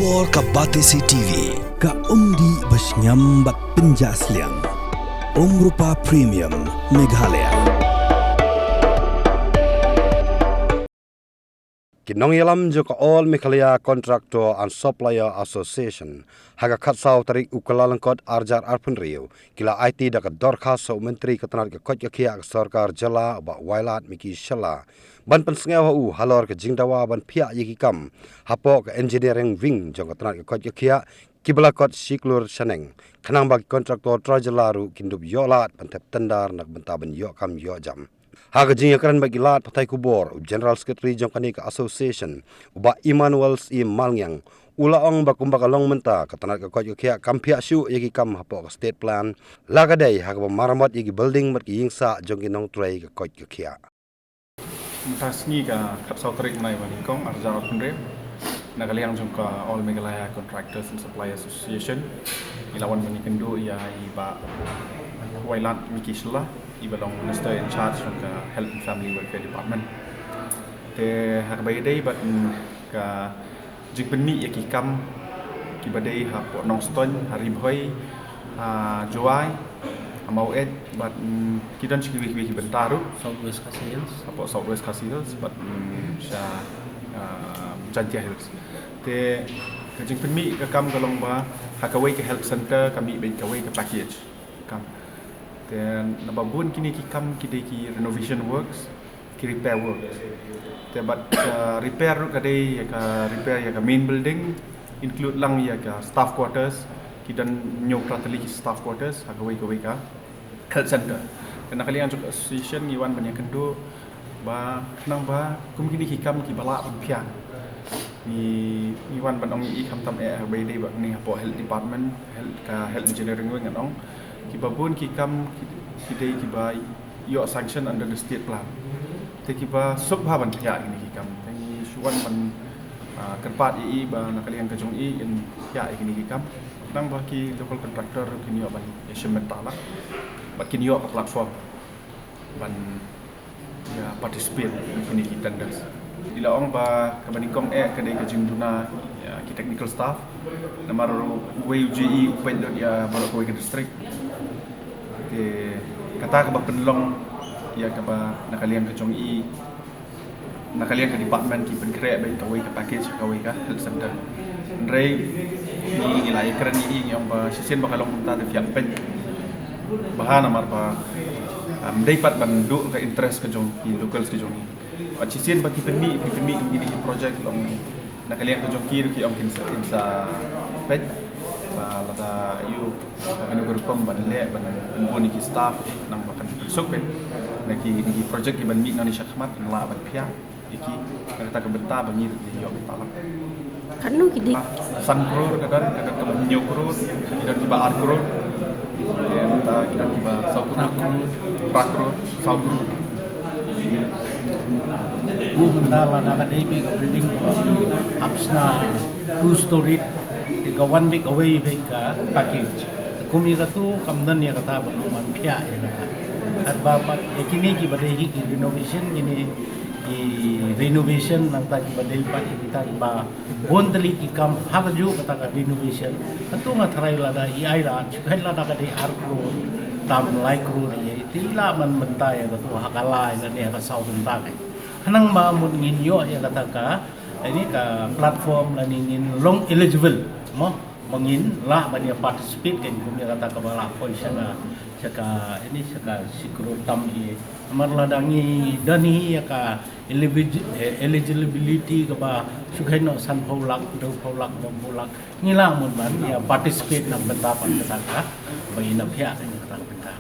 Kubor ka Batesi TV ka undi basnyambak penjaslian Rupa Premium Meghalaya. Kinong yalam jo ka All Meghalaya Contractor and Supplier Association haga khatsau tarik ukalalangkot arjar arpun riu kila IT da ka dorkhas so menteri ketenar ka kot kia sarkar jala ba wailat miki shala ban pensngewa u halor ka jingdawa ban phia yiki kam hapo ka engineering wing jong ketenar ka kot kia kibalakot siklur saneng khanang bag kontraktor trajalaru kindub yolat pantep tendar nak bentaben yo kam yo jam haga jing yakran bagi lat patai kubor general secretary jongkani ka association uba Emmanuel E Malngyang ulaong bakumba kalong menta katanat ka kot kia kampia shu yaki kam hapo ka state plan lagadai haga maramat yaki building mat ki yingsa jongki nong tray ka kot kia Mentasni ka kapsau terik nai bani kong arjar punre nagaliang jongka All Meghalaya Contractors and Supplier Association ilawan bani kendo ya iba wailat mikislah ibalong minister in charge from the Health and Family Welfare Department. Te harbai dai bat ka jigbenmi yaki kam ki badai ha po nong ston hari bhoi joai amau bat kidan chiki bentaru Southwest Hills apo Southwest Hills bat sha Jantia Hills. Te ka jigbenmi ka kam galong ba hakawai ke health center kami baik kawai ke package kam. Dan nababun kini kikam ki renovation works, ki repair works. But repair kadai ya ka main building include lang ya ka staff quarters, kidan nyok ratali ki staff quarters agawai ka health center. Dan nakali ang association iwan banyak kendo ba nang ba kum kini kikam ki bala pia. Ni iwan banong i kam tam agawai dei ba ni hapo health department, health engineering wing anong kibabun kikam kidai kiba yo sanction under the state plan te kiba subha ban kya ini kikam tangi suwan ban kerpat i ba nakalian kajong i in kya ini kikam nang ba ki local contractor kini yo ban yeshmentala ba kini yo platform ban ya participate kini tenders ila ong ba kabaningkong kadai kajing duna ya ki technical staff namar WUGE upen ya balok ke district kata ka penlong ya ka ba nakalian ka chong i nakalian ka department ki penkre ba kawai ka package kawai ka health center rei ni nilai kran ni yang ba sisen ba kalong punta de fiang pen bahana mar ba dai pat ban du ka interest ka chong ki local ka chong ba sisen ba ki penmi ni project long nakalian ka chong ki om kinsa pen lada you anu berkom banle ban ki staff nang bakan sok ben naki ni project ban mi nani syakmat ngla ban pia iki kata ke benta bangi yo betala kanu kidi sankrur kadang nyokro dan tiba arkro kita tiba sakro sakro bundala na kadai ka building apsna 2 story ka 1 week away ka package kumi ka tu kamdan ya kata man pia ya at bapat kini ki badai ki renovation ini renovation nang ta ki badai pa kita ba bondali ki kam hagaju kata ka renovation atu nga tharai lada ai la chikai lada ka dei arkro tam lai kru ni tila man menta ya tu hakala ina ne ka sau benta kai hanang ma mun ngin yo ya kata ka ini ka platform la ngin long eligible mo mangin lah bania participate kan kumya kata kabala ko saka ini saka sikro tam i amar ladangi dani ya ka eligibility ka ba sughaino san pholak do pholak bombulak ngila mun ban ya participate na bentapan kata bagina phya ni kata benta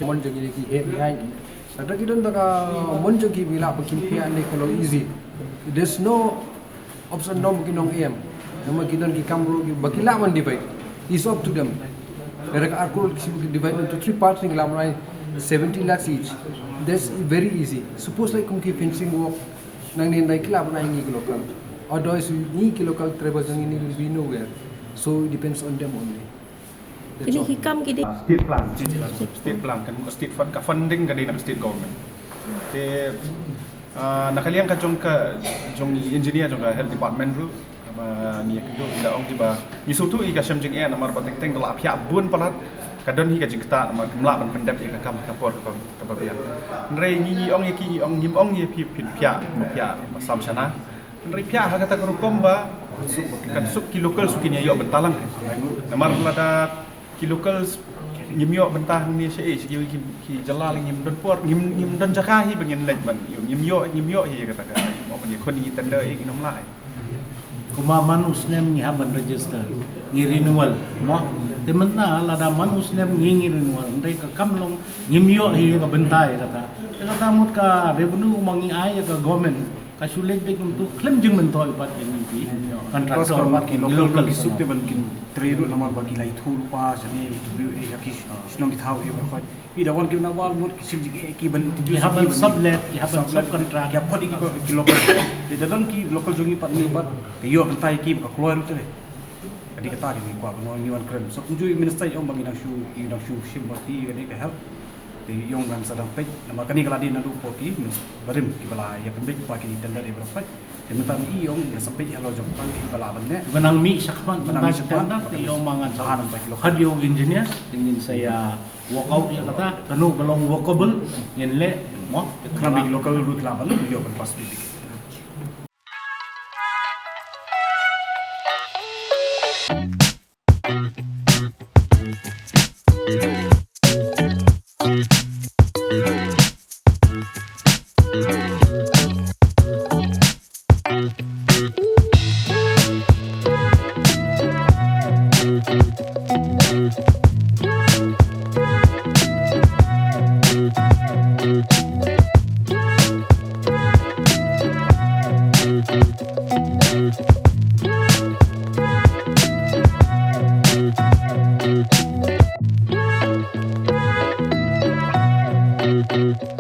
mon jogi ki he ngai sada kidan daga mon jogi bila pakin phya ne kalau easy there's no option no kinong em nama kidan ki kamro ki bakila man divide is up to them mereka arkul ki divide into 3 parts in lamrai 70 lakhs each that's very easy suppose like kum ki fencing work nang ni nai kila ban ngi local otherwise ni ki local travel jang ini will be nowhere so it depends on them only kini hikam kidi state plan kan state fund ka funding ka din state government te nakalian ka jong engineer jong ka health department ru ni kedua ila ong tiba ni sutu i ka syam jing namar patek teng la phya bun palat kadon hi ka jing ta namar kemla ban pendap i ka kam ka por ka pia nrei ni ong ki ong nim ong ye phya sam sana nrei phya ha kata kom ba kan suk ki lokal sukin yo bentalang namar lada ki lokal nyim yo bentah ni se ki jalal nyim don por nyim don jaka hi bangin lek ban nyim yo hi kata ka mo ban kon ni tender i nom lai kuma manus nem ni haban register ni renewal mo temenna lada manus nem ni renewal ndai ka kamlong nyimyo hi ka bentai kata mut ka revenue mangi ai ka government ka sulit dik untuk klaim jeng mentoi pat ini pi kontraktor mat ki local ki sup te ban kin trade namar bagi lai thul pa sani ya ki snong ki thau e ba i da wan ki na wal mut ki sim ki ban ki haban sublet ki haban sub contract ya khodi ki local de dalam ki local jungi pat ni pat ke yo bentai ki ka keluar tu jadi kata di kuat no ni wan kren so kunjui minister yang bagi nang shu sim bati ni ka help di yong dan sadang pek nama kani kala di nadu poki barim ki bala ya pembek paki tender e berapa tementan i yong ya sampai alo jom pan ki bala banne benang mi sakman benang tender di yong mangan sahan pek lo radio engineer ingin saya walk out ya kata kanu belum walkable yen le mo kami local route la balu yo pas bi Thank you.